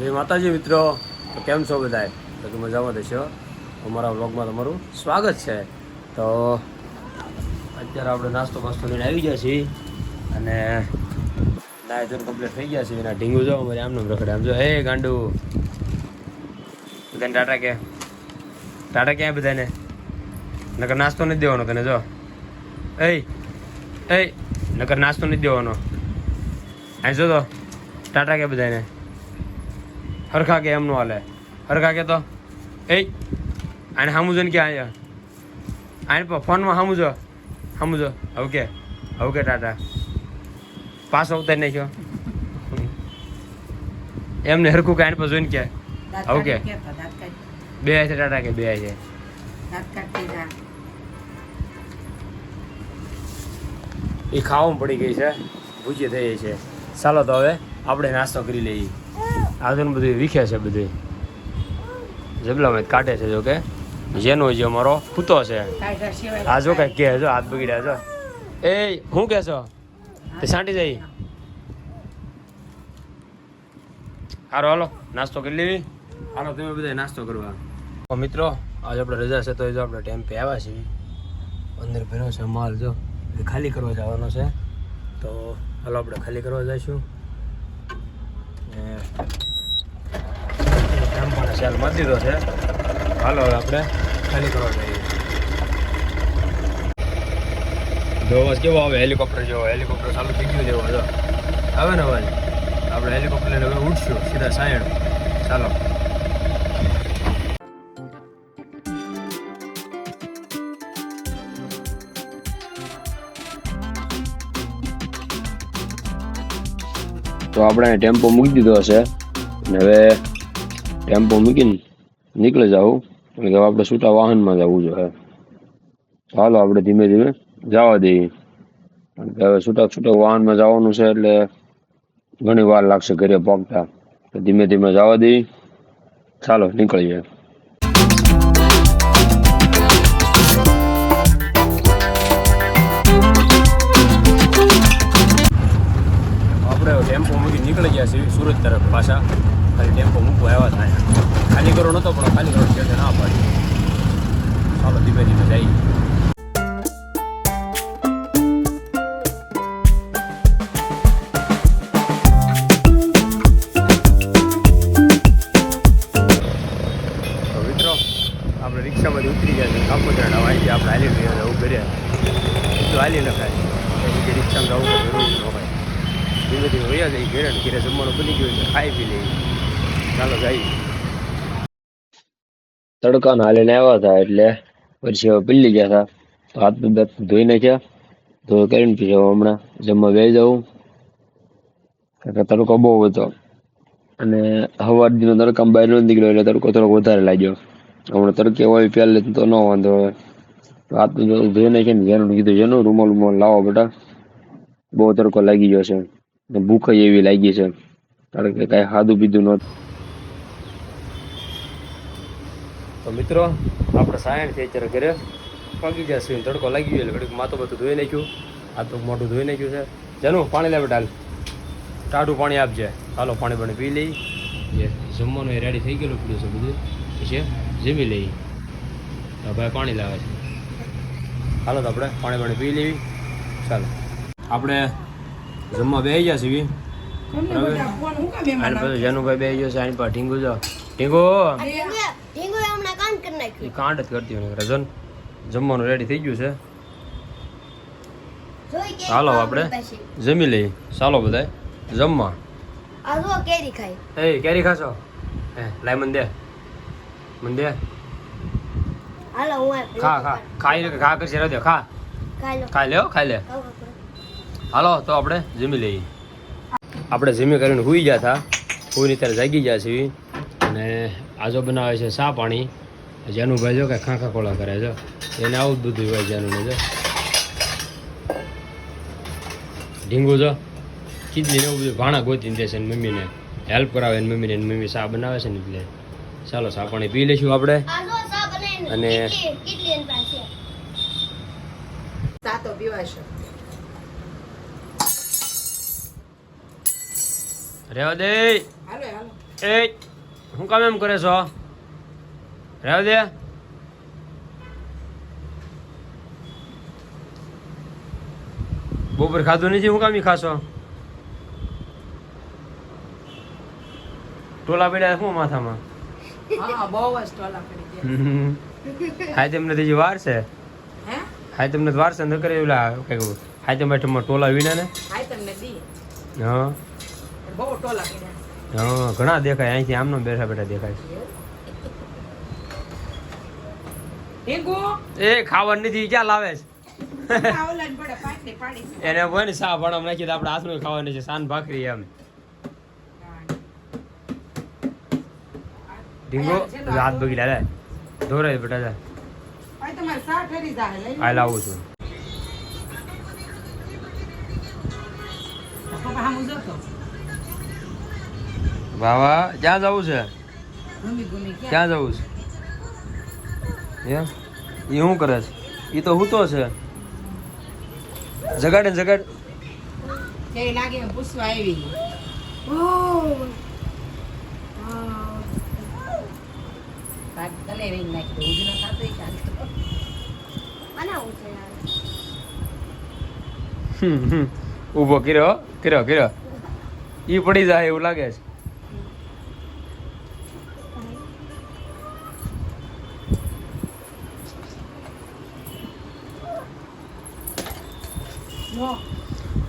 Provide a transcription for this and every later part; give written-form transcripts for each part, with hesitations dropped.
જય માતાજી મિત્રો, તો કેમ છો બધા? તો મજામાં દેશો. અમારા વ્લોગમાં તમારું સ્વાગત છે. તો અત્યારે આપણે નાસ્તો લઈને આવી ગયા છીએ અને નાયજન કમ્પ્લીટ થઈ ગયા છે. એના ઢીંગું જો અમારે આમનું રખડે આમ જો. હે ગાંડુ બધાને ટાટા ક્યાંય બધાને નકર નાસ્તો નથી દેવાનો તને. જો એ નકર નાસ્તો નથી દેવાનો. અહીં જો તો ટાટા કે બધાને હરખા કે એમનું હાલે હરખા કે તો આને સામું જો ને ક્યાં અહીંયા આને ફોનમાં સામું જો હવે કે ટાટા પાછો ઉતારી નાખ્યો એમને હરખું કે આને પર જોઈને કે હવે કે બે છે ટાટા કે બે છે. એ ખાવામાં પડી ગઈ છે, ભૂજી થઈ છે. ચાલો તો હવે આપણે નાસ્તો કરી લઈએ. આજુનું બધું વીખે છે, બધું જબલામાં કાઢે છે. જો કે જેનો જે અમારો પૂતો છે આ જો કઈ કે જો હાથ બગડ્યા જો. એ શું કે છો તે સાંટી જાય. હારો હાલો નાસ્તો કરી લેવી. હાલો તમે બધા નાસ્તો કરવા. મિત્રો આજે આપણે રજા છે તો એ જો આપણે ટેમ્પે આવ્યા છીએ. અંદર ભર્યો છે માલ જો એ ખાલી કરવા જવાનો છે. તો હાલો આપણે ખાલી કરવા જઈશું. ટેમ્પોને સેલ મારી દીધો છે. હાલો હવે આપણે ખાલી કરવા જઈએ. જો અવાજ કેવો આવે હેલિકોપ્ટર જેવો. હેલિકોપ્ટર ચાલુ થઈ ગયું જેવો જો આવે ને અવાજ. આપણે હેલિકોપ્ટર લઈને હવે ઉઠશું સીધા સાયણ. ચાલો તો આપણે ટેમ્પો મૂકી દીધો હશે અને હવે ટેમ્પો મૂકીને નીકળી જાવ. એટલે કે આપણે છૂટા વાહનમાં જવું જોઈએ. ચાલો આપણે ધીમે ધીમે જવા દઈએ. હવે છૂટા વાહનમાં જવાનું છે એટલે ઘણી વાર લાગશે ઘરે પહોંચતા. તો ધીમે ધીમે જવા દઈએ. ચાલો નીકળીએ. આપણે ટેમ્પો મૂકી નીકળી ગયા છીએ સુરત તરફ પાછા. ખાલી ટેમ્પો મૂકવા આવ્યા થાય. ખાલી કરો નહોતો પણ ખાલી કરો કે ના પાડી. ચાલો ધીમે ધીમે જઈએ. તો મિત્રો આપણે રિક્ષામાંથી ઉતરી ગયા છીએ. કાપોતરા આવી ગયા. આપણે હાલી ગયા જવું કરીએ એટલું હાલી નખાય. બીજી રિક્ષામાં જવું તો જરૂર ન હોય. ધીમે ધીમે વયા જઈએ ઘેરે. ઘેરે જમવાનું બની ગયું એટલે ખાઈ પી લઈએ. ચાલો જઈએ. તડકાના હાલીને આવ્યા હતા એટલે પછી હવે પીલી ગયા હતા. તો હાથ પગ ધોઈ નાખ્યા. ધોઈ કરીને પછી હમણાં જમવા બેસી જવું. કારણ કે તડકો બહુ હતો અને સવાર દીનો તડકામાં બહાર ન નીકળ્યો એટલે તડકો થોડોક વધારે લાગ્યો. હમણાં તડકે હોય પહેલે તો ન વાંધો હોય. હાથ ધોઈ નાખીને જેનું કીધું જેનું રૂમાલ લાવો બેટા, બહુ તડકો લાગી ગયો છે. ભૂખ એવી લાગી છે કારણ કે કાંઈ ખાધું પીધું નહોતું. તો મિત્રો આપણે સાયણથી અત્યારે ઘરે પગી ગયા છીએ. તડકો લાગી ગયો એટલે ઘડીક માથું બધું ધોઈ નાખ્યું. હાથ મોટું ધોઈ નાખ્યું છે. જેનું પાણી લાવે ડાલ ટાઢું પાણી આપજે. હાલો પાણી પી લઈ. જમવાનું એ રેડી થઈ ગયેલું પીડ્યું છે બધું. પછી જમી લઈ. તો ભાઈ પાણી લાવે છે. હાલો તો આપણે પાણી પી લેવી. ચાલો આપણે જમવા બેસી ગયા છીએ. જેનુભાઈ બેસી ગયો છે. આની પાસે ઢીંગુ જો ઢીંગુ એ કાંડ જ કરતી હોય. રજન જમવાનું રેડી થઈ ગયું છે. હાલો આપણે જમી લઈએ. ચાલો બધા જમવા. કેરી ખાશો? લાય મને દે. ખા કરશે દે. ખાઈ લે. હાલો તો આપણે જમી લઈએ. આપણે જમી કરીને સુઈ ગયા હતા. સુઈને ત્યારે જાગી ગયા છીએ અને આજો બનાવે છે ચા પાણી. જેનું ભાઈ જો કે ખાખા ખોળા કરે છે. એને આવું જ બધું હોય જેનું ને જો ઢીંગું જો ખીચડી ને એવું બધું ભાણા ગોતીને દે છે. મમ્મીને હેલ્પ કરાવે ને મમ્મી ચા બનાવે છે ને એટલે ચાલો ચા પાણી પી લઈશું આપણે. અને રેવા દે. એ હું કામ એમ કરે છો? રહેવા દે. બપોર ખાધું નથી, હું કામ ખાશો? ટોલા પડ્યા શું માથામાં? હાય તમને તો વાર છે. હાય તમને વાર છે ન કરે ઓલા કઈ હાય તમે ટોલા વિના ને. હા હા ઘણા દેખાય અહીંથી આમનો બેઠા બેઠા દેખાય. એ ખાવાનું નથી ક્યાં લાવે છે? એને હોય ને સા ભણમ નાખી તો આપણે હાથનું ખાવાનું છે. સાન ભાખરી એમ ઢીંગો હાથ બગી લે દોરાય બેટા જા. આ લાવું છું. બાવા ક્યાં જવું છે? ક્યાં જવું છે? એમ એ શું કરે છે? એ તો હું તો છે જગાડે જગાડ. પૂછવા આવી ઉભો કર્યો કર્યો કર્યો ઈ પડી જાય એવું લાગે છે.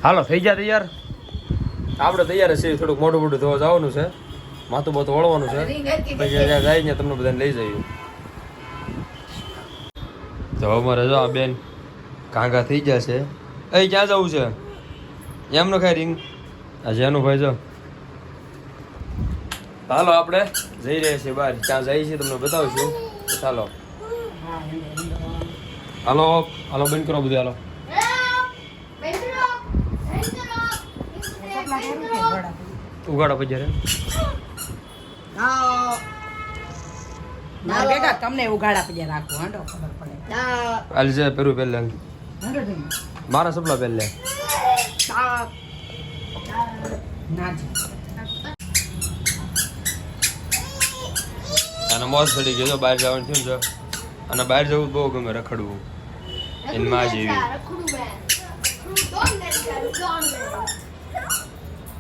હાલો થઈ ગયા તૈયાર. આપણે તૈયાર છીએ. થોડુંક મોટું મોટું ધોવા જવાનું છે. માથું બાથું વળવાનું છે. પછી જાય ને તમને બધાને લઈ જઈએ. તો અમારે જો આ બેન કાંગા થઈ જશે. એ ક્યાં જવું છે? એમનો ખાય રિંગ આ જેનું ભાઈ જો. હાલો આપણે જઈ રહ્યા છીએ બહાર. ક્યાં જઈએ છીએ તમને બતાવશું. ચાલો હાલો હાલો બંધ કરો બધું. હાલો ઉગાડો પછી તમને ઉગાડા પછી રાખો હાંડો ખબર પડે. હાલ છે પેરું પહેલા મારા સપલા પહેલે અને મોજ પડી ગયો. બહાર જવાનું થયું છે અને બહાર જવું બહુ ગમે રખડવું. એની માં જેવી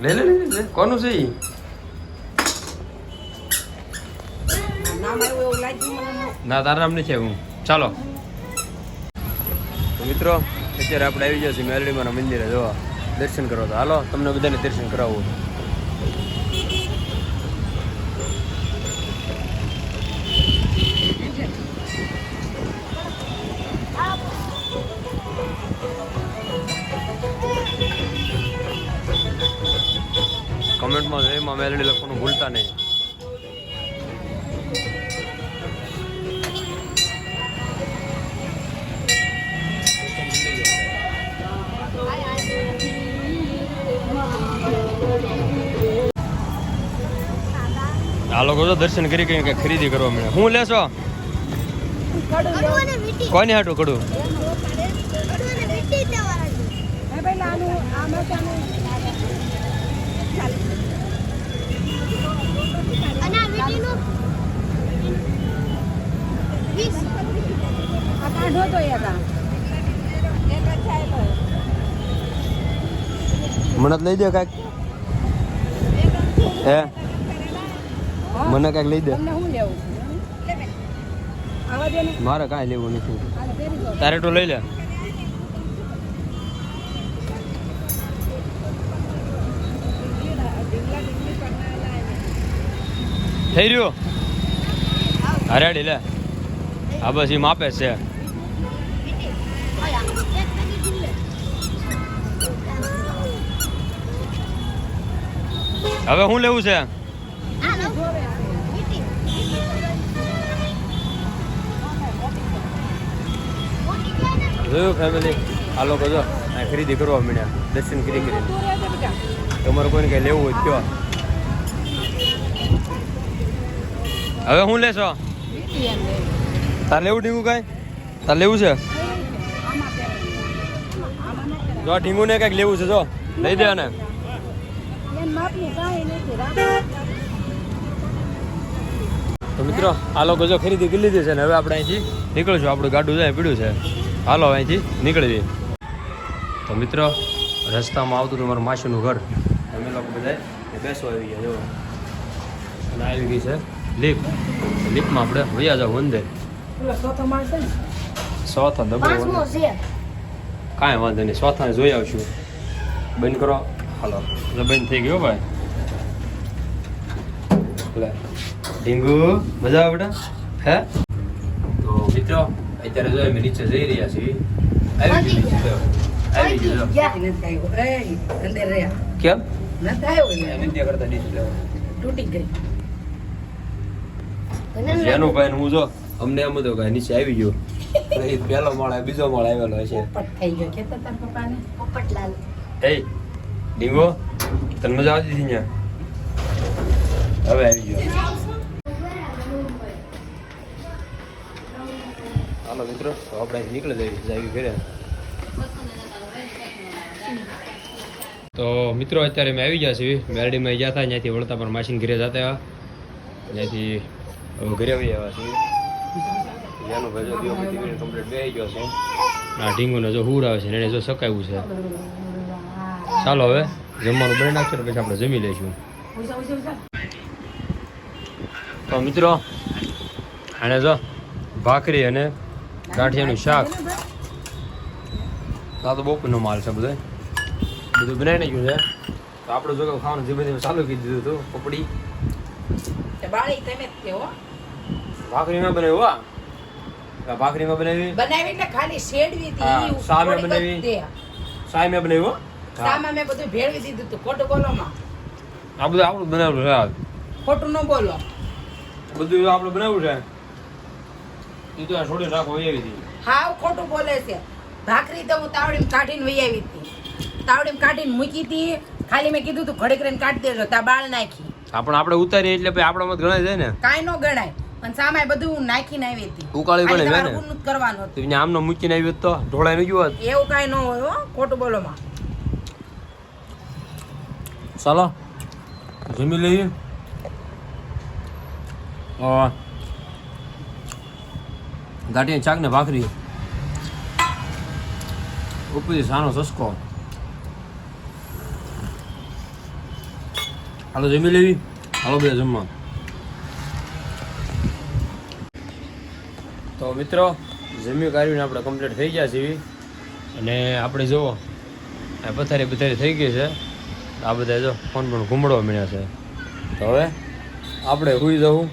લે લે લે કોનું છે ઈ? ના તારા નામ નથી હું. ચાલો તો મિત્રો અત્યારે આપણે આવી ગયા છીએ મેરડીમાના મંદિરે જોવા દર્શન કરવા. તો હાલો તમને બધાને દર્શન કરાવવું. કમેન્ટમાં જયમાં મેલડી લખવાનું ભૂલતા નહીં. આ લોકો તો દર્શન કરી કઈ ખરીદી કરવા મળે. શું લેશો? કોની હાટું કડું? મને લઈ દે કાંઈક. હે મને કાંઈક લઈ દે. મારે કાંઈ લેવું નથી. તારે તો લઈ લે. થઈ રહ્યું હરાડી લે. હા બસ એ માપે છે. હવે શું લેવું છે? જોયું ફેમિલી આ લોકો જો ખરીદી કરવા મળ્યા દર્શન કરી કરી. તમારે કોઈને કઈ લેવું હોય કયો. હવે શું લેશો? તાર લેવું ઢીંગું કાંઈ? તાર લેવું છે? જો ઢીંગું ને કાંઈક લેવું છે જો લઈ દે. ને તો મિત્રો આ લોકો જો ખરીદી કરી લીધી છે ને હવે આપણે અહીંથી નીકળશું. આપણું ગાડું જાય પીડ્યું છે, હાલો અહીંથી નીકળી. તો મિત્રો રસ્તામાં આવતું હતું મારું માસીનું ઘર. અમે લોકો બધા બેસવા આવી ગયા જો. અને આવી ગઈ છે લિફ્ટ. લિફ્ટમાં આપણે વયા જાવ અંદર. ચોથા દબો કાંઈ વાંધો નહીં, ચોથા જોઈ આવશું. બંધ કરો, હાલો બંધ થઈ ગયો ભાઈ. ઢીંગુ મજા આવે બેટા હે? તો મિત્રો અત્યારે જો અમે નીચે જઈ રહ્યા છીએ. આવી ગયું કેમ વિદ્યા કરતા ડિસ્પ્લે તૂટી ગઈ. જેનું ભાઈ હું જો અમને એમ હતો કે નીચે આવી ગયો. પહેલો માળ બીજો માળ આવેલો હશે. પોપટ થઈ ગયો કે તાર પપ્પાને પોપટલાલ. એ ડીંગો તને મજા આવતી હતી ત્યાં? હવે આવી ગયો. હાલો મિત્રો તો આપણે નીકળી જઈએ ઘરે. તો મિત્રો અત્યારે મેં આવી ગયા છીએ મેરડીમાં ગયા હતા, ત્યાંથી વળતા પણ માસીને ઘરે જતા આવ્યા. ત્યાંથી હવે ઘરે આવી આવ્યા છીએ. ત્યાંનો ભાઈ જો કમ્પ્લીટ બેસી ગયો છે. આ ઢીંગોને જો હુર આવે છે ને એને જો સકાવ્યું છે. ચાલો હવે જમવાનું બની નાખશું ને પછી આપણે જમી લઈશું. તો મિત્રો આને જો ભાખરી અને ગાંઠિયાનું શાક. આ તો બપોરનો માલ છે બધું બનાવી નાખ્યું છે. તો આપણે જો ખાવાનું ધીમે ધીમે ચાલુ કરી દીધું હતું. પપડી ભાખરીમાં બનાવ્યું. ભાખરીમાં બનાવી બનાવીને ખાલી શેડવી હતી. સામે બનાવી સામે બનાવ્યું. સામે મેં બધું ભેળવી દીધું હતું. ખોટું બોલો માં. આ બધું આપણું બનાવેલું છે. ખોટું ન બોલો. બધું આપણે બનાવ્યું છે. એ તો છોડી રાખો એવી હતી. હાવ ખોટું બોલે છે. ભાખરી તો હું તાવડીમાં કાઢીને વહી આવી હતી. તાવડીમાં કાઢીને મૂકી હતી. ખાલી મેં કીધું તું ઘડીક રહીને કાઢી દેજો. તા બાળ નાખી. આપણે ઉતારીએ એટલે પછી આપણા મત ગણાય જાય ને. કાંઈ ન ગણાય. પણ સામે બધું નાખીને આવી હતી. ઉકાળી ગણે ને કરવાનું હતું. આમનો મૂકીને આવી તો ઢોળાઈ ન ગયું હોત. એવું કાંઈ ન હોય હો. ખોટું બોલો માં. ચાલો જમી લઈએ. ગાંઠિયા શાક ને ભાખરી ઉપરથી સાનો સસકો. હાલો જમી લેવી. હાલો બધા જમવા. તો મિત્રો જમી કાઢીને આપણે કમ્પ્લીટ થઈ ગયા છીએ. અને આપણે જુઓ આ પથારી થઈ ગઈ છે. આ બધા જો ફોન પણ ઘૂમડવા મળ્યા છે. તો હવે આપણે સુઈ જવું.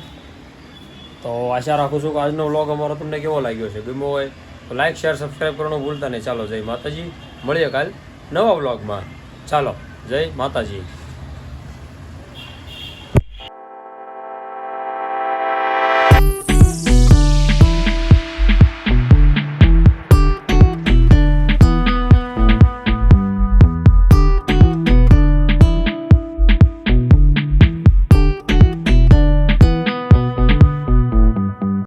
તો આશા રાખું છું કે આજનો વ્લોગ અમારો તમને કેવો લાગ્યો છે. ગમ્યો હોય તો લાઈક શેર સબસ્ક્રાઈબ કરવાનું ભૂલતા નહીં. ચાલો જય માતાજી. મળીએ કાલ નવા વ્લોગમાં. ચાલો જય માતાજી.